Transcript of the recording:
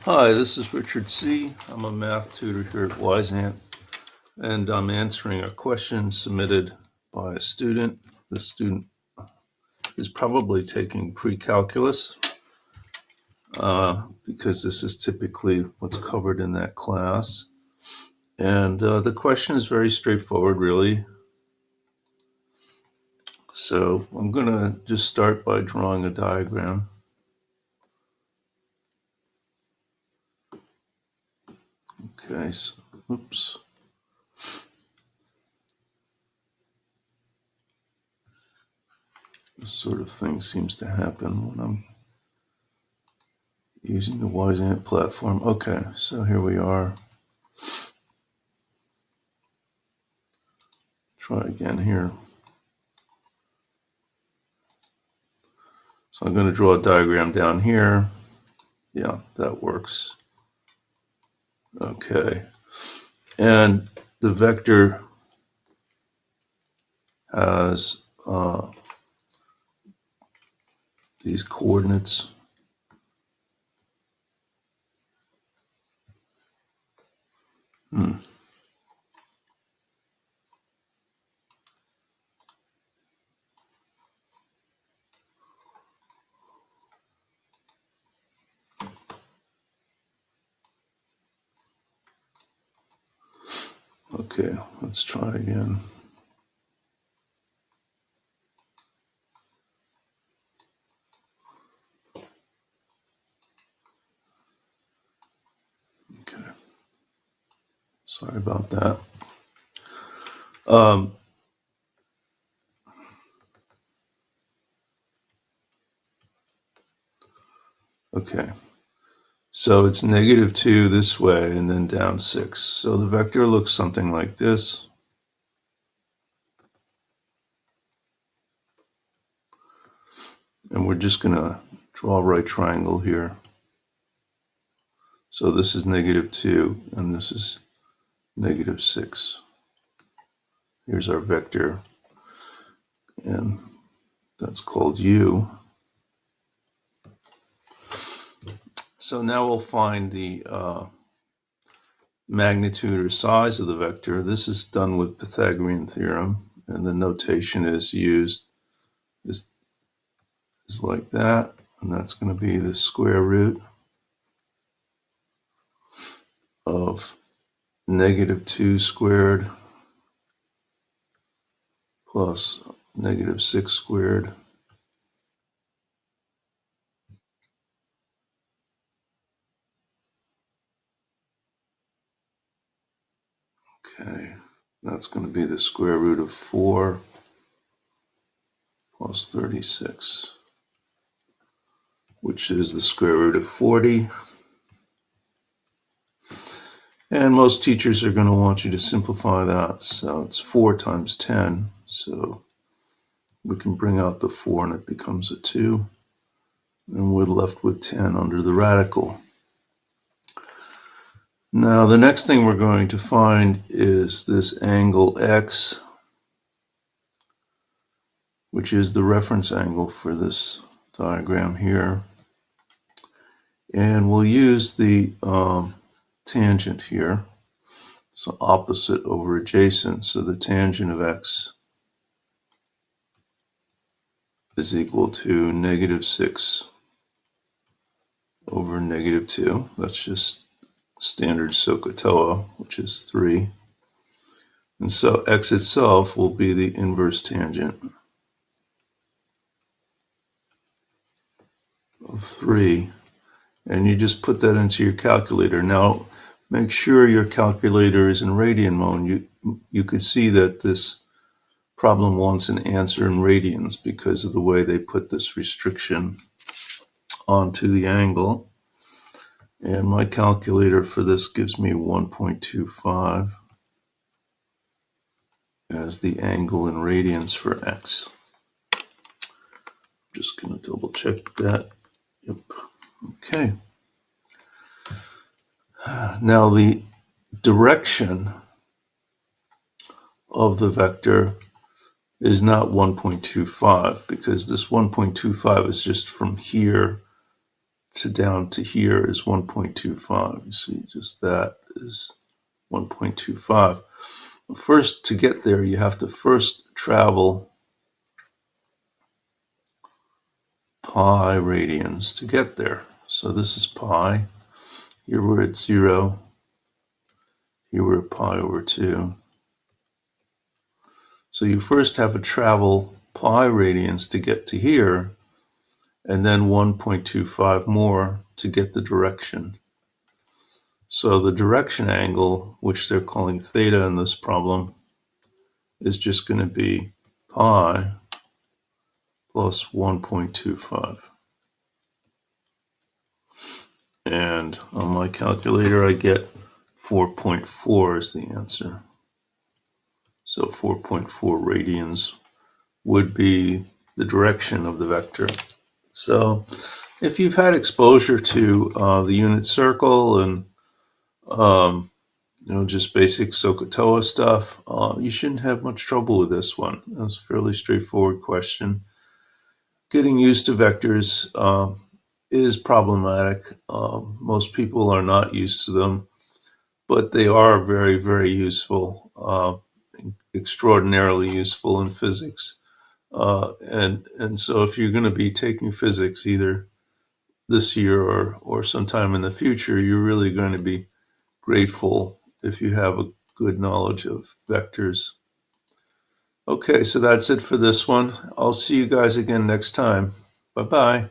Hi, this is Richard C. I'm a math tutor here at Wyzant, and I'm answering a question submitted by a student. The student is probably taking pre-calculus because this is typically what's covered in that class. And the question is very straightforward, really. So I'm going to just start by drawing a diagram. Okay, so, oops. This sort of thing seems to happen when I'm using the Wyzant platform. Okay, so here we are. Try again here. So I'm going to draw a diagram down here. Yeah, that works. Okay. And the vector has these coordinates. Okay, let's try again. Okay. Sorry about that. Okay. So it's -2 this way and then down 6. So the vector looks something like this. And we're just going to draw a right triangle here. So this is -2 and this is -6. Here's our vector, and that's called U. So now we'll find the magnitude or size of the vector. This is done with Pythagorean theorem, and the notation is used is like that, and that's going to be the square root of -2 squared plus -6 squared. Okay, that's going to be the square root of 4 plus 36, which is the square root of 40. And most teachers are going to want you to simplify that. So it's 4 times 10. So we can bring out the 4 and it becomes a 2. And we're left with 10 under the radical. Now the next thing we're going to find is this angle x, which is the reference angle for this diagram here. And we'll use the tangent here. So opposite over adjacent. So the tangent of x is equal to -6 over -2. That's just standard SOHCAHTOA, which is 3. And so x itself will be the inverse tangent of 3. And you just put that into your calculator. Now, make sure your calculator is in radian mode. You could see that this problem wants an answer in radians because of the way they put this restriction onto the angle. And my calculator for this gives me 1.25 as the angle in radians for x. Just going to double check that. Yep. Okay. Now the direction of the vector is not 1.25 because this 1.25 is just from here to down to here is 1.25. You see, just that is 1.25. First, to get there, you have to first travel pi radians to get there. So this is pi. Here we're at 0. Here we're at pi over 2. So you first have to travel pi radians to get to here, and then 1.25 more to get the direction. So the direction angle, which they're calling theta in this problem, is just going to be pi plus 1.25. And on my calculator, I get 4.4 is the answer. So 4.4 radians would be the direction of the vector. So if you've had exposure to the unit circle and just basic SOHCAHTOA stuff, you shouldn't have much trouble with this one. That's a fairly straightforward question. Getting used to vectors is problematic. Most people are not used to them, but they are very, very useful, extraordinarily useful in physics. And so if you're going to be taking physics either this year or sometime in the future, you're really going to be grateful if you have a good knowledge of vectors. Okay, so that's it for this one. I'll see you guys again next time. Bye-bye.